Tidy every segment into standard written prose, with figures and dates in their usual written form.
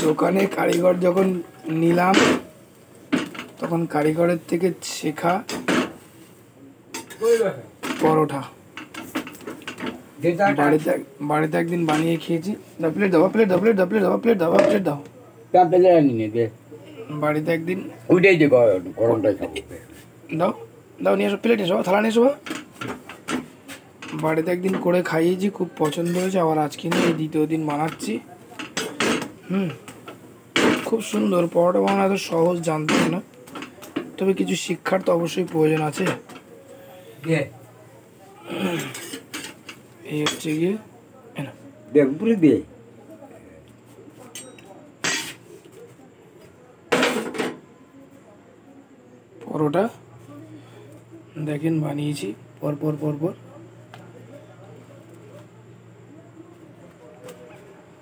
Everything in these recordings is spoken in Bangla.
দোকানে কারিগর যখন নিলাম তখন কারিগরের থেকে শেখা পরোটা বাড়িতে একদিন বানিয়ে খেয়েছি। প্লেট দাও, প্লেট দাও, প্লেট দাও, প্লেট দাও, প্লেট দাও, প্লেট দাও। বাড়িতে একদিন দাও দাও, নিয়ে এসো, প্লেট এসো, থালা নিয়ে এসো। বাড়িতে একদিন করে খাইয়েছি, খুব পছন্দ হয়েছে। আবার আজকে নিয়ে এই দ্বিতীয় দিন বানাচ্ছি। খুব সুন্দর। পরোটা বানানো এত সহজ জানতাম না, তবে কিছু শিক্ষার তো অবশ্যই প্রয়োজন আছে। এই হচ্ছে গিয়ে পরোটা, দেখেন বানিয়েছি পরপর পরপর।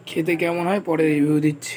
খেতে কেমন হয় পরে রিভিউ দিচ্ছি।